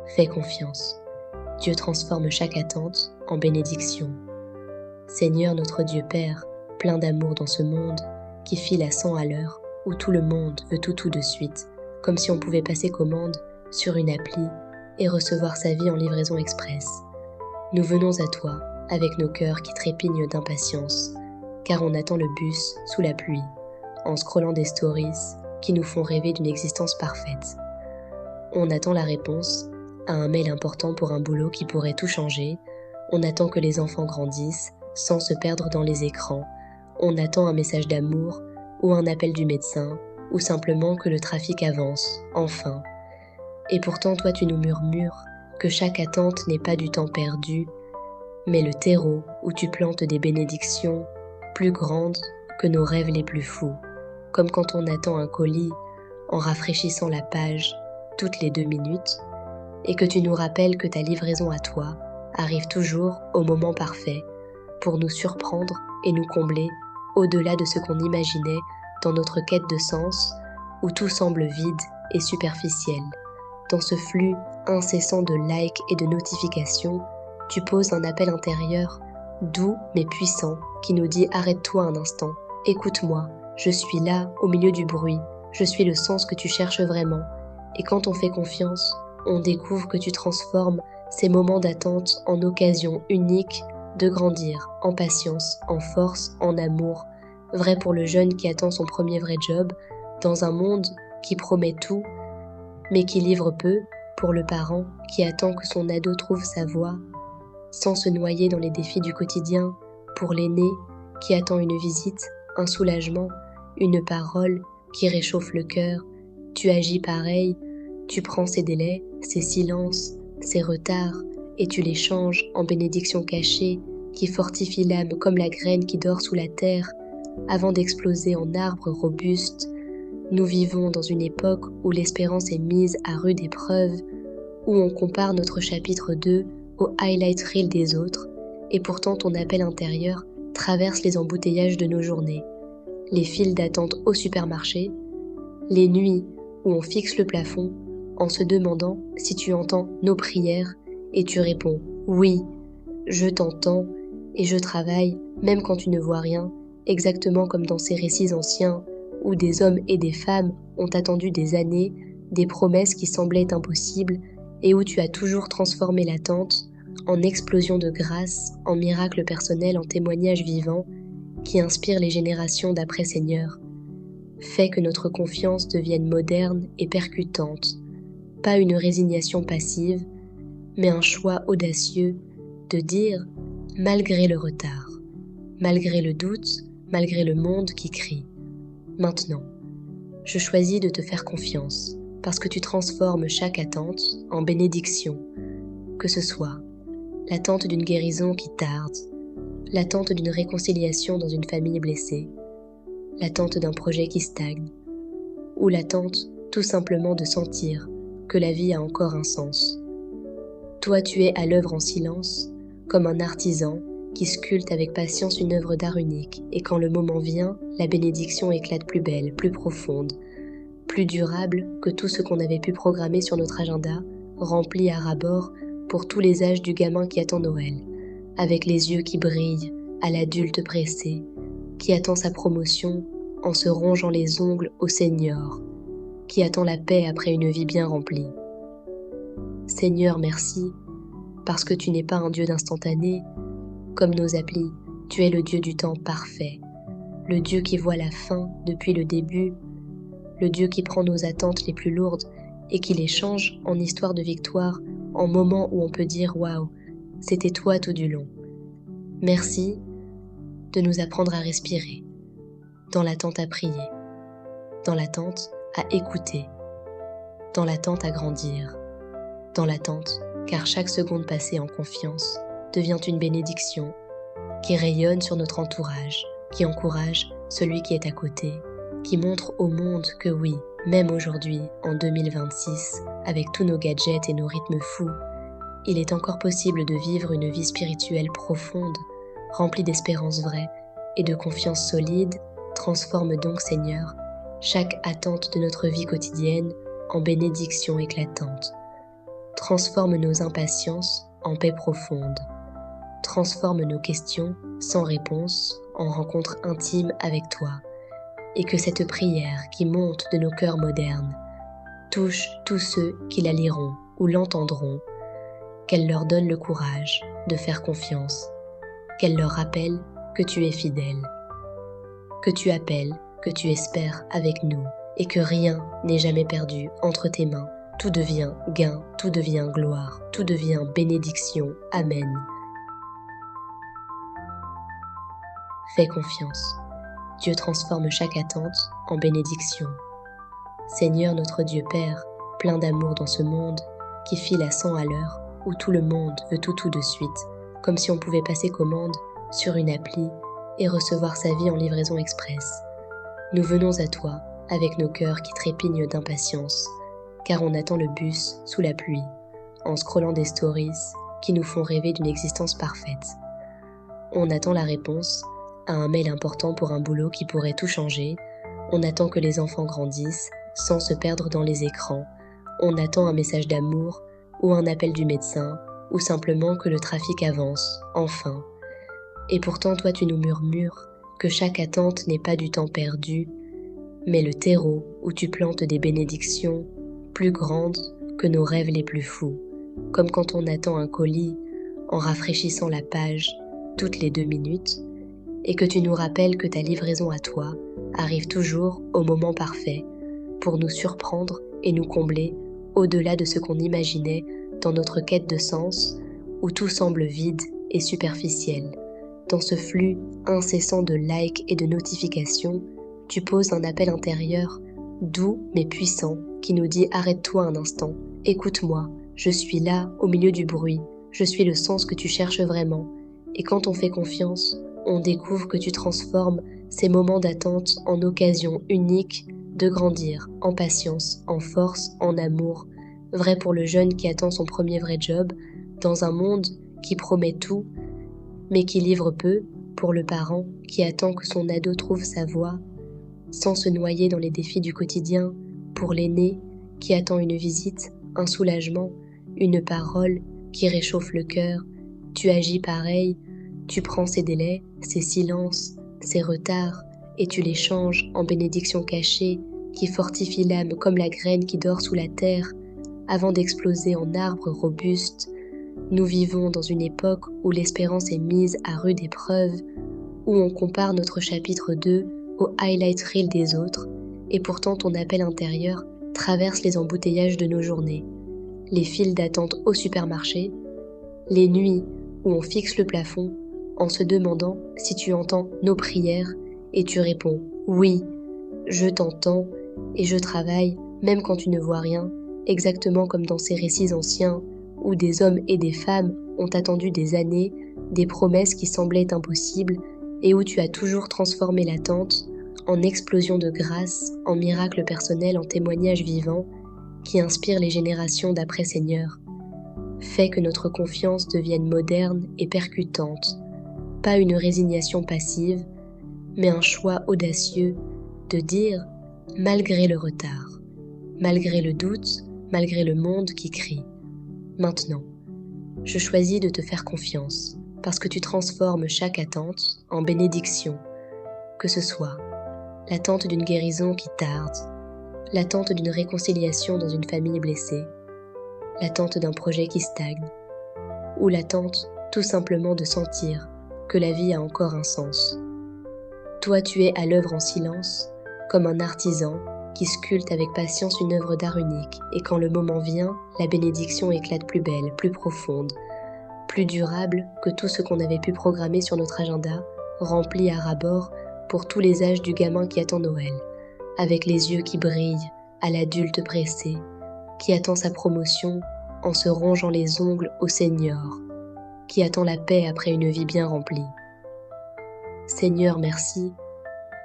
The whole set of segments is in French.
Fais confiance. Dieu transforme chaque attente en bénédiction. Seigneur notre Dieu Père, plein d'amour dans ce monde, qui file à 100 à l'heure, où tout le monde veut tout de suite, comme si on pouvait passer commande sur une appli et recevoir sa vie en livraison express. Nous venons à toi, avec nos cœurs qui trépignent d'impatience, car on attend le bus sous la pluie, en scrollant des stories qui nous font rêver d'une existence parfaite. On attend la réponse à un mail important pour un boulot qui pourrait tout changer, on attend que les enfants grandissent sans se perdre dans les écrans, on attend un message d'amour ou un appel du médecin, ou simplement que le trafic avance, enfin. Et pourtant toi tu nous murmures que chaque attente n'est pas du temps perdu, mais le terreau où tu plantes des bénédictions plus grandes que nos rêves les plus fous, comme quand on attend un colis en rafraîchissant la page toutes les 2 minutes, et que tu nous rappelles que ta livraison à toi arrive toujours au moment parfait pour nous surprendre et nous combler au-delà de ce qu'on imaginait dans notre quête de sens où tout semble vide et superficiel. Dans ce flux incessant de likes et de notifications, tu poses un appel intérieur doux mais puissant qui nous dit « Arrête-toi un instant, écoute-moi, je suis là au milieu du bruit, je suis le sens que tu cherches vraiment. » Et quand on fait confiance, on découvre que tu transformes ces moments d'attente en occasions uniques de grandir en patience, en force, en amour, vrai pour le jeune qui attend son premier vrai job, dans un monde qui promet tout, mais qui livre peu, pour le parent qui attend que son ado trouve sa voie, sans se noyer dans les défis du quotidien, pour l'aîné qui attend une visite, un soulagement, une parole qui réchauffe le cœur. Tu agis pareil, tu prends ces délais, ces silences, ces retards, et tu les changes en bénédictions cachées qui fortifient l'âme comme la graine qui dort sous la terre avant d'exploser en arbre robuste. Nous vivons dans une époque où l'espérance est mise à rude épreuve, où on compare notre chapitre 2 au highlight reel des autres, et pourtant ton appel intérieur traverse les embouteillages de nos journées, les files d'attente au supermarché, les nuits où on fixe le plafond en se demandant si tu entends nos prières et tu réponds « Oui, je t'entends et je travaille même quand tu ne vois rien », exactement comme dans ces récits anciens où des hommes et des femmes ont attendu des années, des promesses qui semblaient impossibles et où tu as toujours transformé l'attente en explosion de grâce, en miracle personnel, en témoignage vivant qui inspire les générations d'après Seigneur. Fais que notre confiance devienne moderne et percutante, pas une résignation passive, mais un choix audacieux de dire, malgré le retard, malgré le doute, malgré le monde qui crie, maintenant, je choisis de te faire confiance, parce que tu transformes chaque attente en bénédiction, que ce soit l'attente d'une guérison qui tarde, l'attente d'une réconciliation dans une famille blessée, l'attente d'un projet qui stagne, ou l'attente tout simplement de sentir que la vie a encore un sens. Toi, tu es à l'œuvre en silence, comme un artisan qui sculpte avec patience une œuvre d'art unique, et quand le moment vient, la bénédiction éclate plus belle, plus profonde, plus durable que tout ce qu'on avait pu programmer sur notre agenda, rempli à ras-bord pour tous les âges du gamin qui attend Noël, avec les yeux qui brillent, à l'adulte pressé, qui attend sa promotion en se rongeant les ongles au senior, qui attend la paix après une vie bien remplie. Seigneur, merci, parce que tu n'es pas un Dieu d'instantané, comme nos applis, tu es le Dieu du temps parfait, le Dieu qui voit la fin depuis le début, le Dieu qui prend nos attentes les plus lourdes et qui les change en histoire de victoire, en moments où on peut dire « Waouh, c'était toi tout du long ». Merci de nous apprendre à respirer, dans l'attente à prier, dans l'attente à écouter, dans l'attente à grandir, dans l'attente car chaque seconde passée en confiance devient une bénédiction qui rayonne sur notre entourage, qui encourage celui qui est à côté, qui montre au monde que oui, même aujourd'hui, en 2026, avec tous nos gadgets et nos rythmes fous, il est encore possible de vivre une vie spirituelle profonde, remplie d'espérance vraie et de confiance solide. Transforme donc, Seigneur, chaque attente de notre vie quotidienne en bénédiction éclatante. Transforme nos impatiences en paix profonde. Transforme nos questions sans réponse en rencontre intime avec toi, et que cette prière qui monte de nos cœurs modernes touche tous ceux qui la liront ou l'entendront, qu'elle leur donne le courage de faire confiance, qu'elle leur rappelle que tu es fidèle, que tu appelles, que tu espères avec nous, et que rien n'est jamais perdu entre tes mains. Tout devient gain, tout devient gloire, tout devient bénédiction. Amen. Fais confiance. Dieu transforme chaque attente en bénédiction. Seigneur notre Dieu Père, plein d'amour dans ce monde, qui file à 100 à l'heure, où tout le monde veut tout de suite, comme si on pouvait passer commande sur une appli et recevoir sa vie en livraison express. Nous venons à toi avec nos cœurs qui trépignent d'impatience, car on attend le bus sous la pluie, en scrollant des stories qui nous font rêver d'une existence parfaite. On attend la réponse à un mail important pour un boulot qui pourrait tout changer. On attend que les enfants grandissent sans se perdre dans les écrans. On attend un message d'amour ou un appel du médecin, ou simplement que le trafic avance, enfin. Et pourtant, toi, tu nous murmures que chaque attente n'est pas du temps perdu, mais le terreau où tu plantes des bénédictions plus grandes que nos rêves les plus fous, comme quand on attend un colis en rafraîchissant la page toutes les 2 minutes, et que tu nous rappelles que ta livraison à toi arrive toujours au moment parfait pour nous surprendre et nous combler au-delà de ce qu'on imaginait dans notre quête de sens, où tout semble vide et superficiel. Dans ce flux incessant de likes et de notifications, tu poses un appel intérieur, doux mais puissant, qui nous dit « Arrête-toi un instant, écoute-moi, je suis là au milieu du bruit, je suis le sens que tu cherches vraiment. » Et quand on fait confiance, on découvre que tu transformes ces moments d'attente en occasions uniques de grandir en patience, en force, en amour, vrai pour le jeune qui attend son premier vrai job, dans un monde qui promet tout, mais qui livre peu, pour le parent qui attend que son ado trouve sa voie, sans se noyer dans les défis du quotidien, pour l'aîné qui attend une visite, un soulagement, une parole qui réchauffe le cœur. Tu agis pareil, tu prends ces délais, ces silences, ces retards, et tu les changes en bénédictions cachées qui fortifient l'âme comme la graine qui dort sous la terre, avant d'exploser en arbre robuste. Nous vivons dans une époque où l'espérance est mise à rude épreuve, où on compare notre chapitre 2 au highlight reel des autres, et pourtant ton appel intérieur traverse les embouteillages de nos journées, les files d'attente au supermarché, les nuits où on fixe le plafond en se demandant si tu entends nos prières et tu réponds « Oui, je t'entends et je travaille même quand tu ne vois rien », exactement comme dans ces récits anciens où des hommes et des femmes ont attendu des années, des promesses qui semblaient impossibles et où tu as toujours transformé l'attente en explosion de grâce, en miracle personnel, en témoignage vivant qui inspire les générations d'après Seigneur. Fais que notre confiance devienne moderne et percutante, pas une résignation passive, mais un choix audacieux de dire, malgré le retard, malgré le doute, malgré le monde qui crie, maintenant, je choisis de te faire confiance, parce que tu transformes chaque attente en bénédiction, que ce soit l'attente d'une guérison qui tarde, l'attente d'une réconciliation dans une famille blessée, l'attente d'un projet qui stagne, ou l'attente tout simplement de sentir que la vie a encore un sens. Toi, tu es à l'œuvre en silence, comme un artisan qui sculpte avec patience une œuvre d'art unique, et quand le moment vient, la bénédiction éclate plus belle, plus profonde, plus durable que tout ce qu'on avait pu programmer sur notre agenda, rempli à ras-bord pour tous les âges du gamin qui attend Noël, avec les yeux qui brillent à l'adulte pressé, qui attend sa promotion en se rongeant les ongles au senior, qui attend la paix après une vie bien remplie. Seigneur, merci,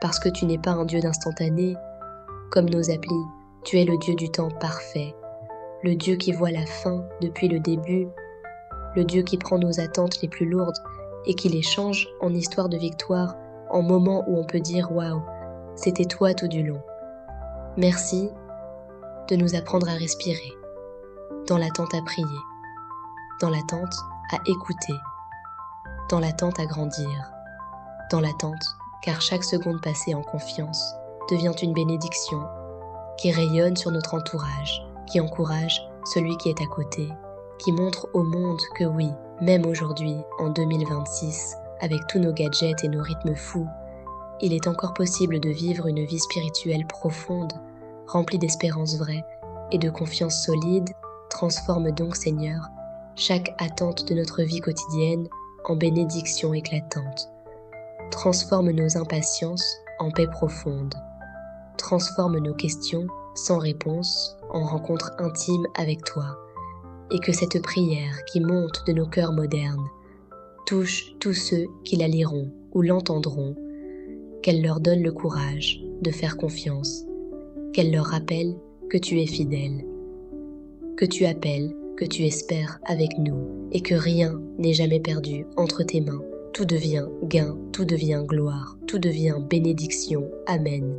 parce que tu n'es pas un Dieu d'instantané, comme nos applis, tu es le Dieu du temps parfait, le Dieu qui voit la fin depuis le début, le Dieu qui prend nos attentes les plus lourdes et qui les change en histoire de victoire, en moments où on peut dire « Waouh, c'était toi tout du long ». Merci de nous apprendre à respirer, dans l'attente à prier, dans l'attente à écouter, dans l'attente à grandir, dans l'attente car chaque seconde passée en confiance devient une bénédiction qui rayonne sur notre entourage, qui encourage celui qui est à côté, qui montre au monde que oui, même aujourd'hui, en 2026, avec tous nos gadgets et nos rythmes fous, il est encore possible de vivre une vie spirituelle profonde, remplie d'espérance vraie et de confiance solide. Transforme donc, Seigneur, chaque attente de notre vie quotidienne en bénédiction éclatante. Transforme nos impatiences en paix profonde. Transforme nos questions sans réponse en rencontre intime avec toi. Et que cette prière qui monte de nos cœurs modernes touche tous ceux qui la liront ou l'entendront, qu'elle leur donne le courage de faire confiance, qu'elle leur rappelle que tu es fidèle, que tu appelles, que tu espères avec nous et que rien n'est jamais perdu entre tes mains. Tout devient gain, tout devient gloire, tout devient bénédiction. Amen.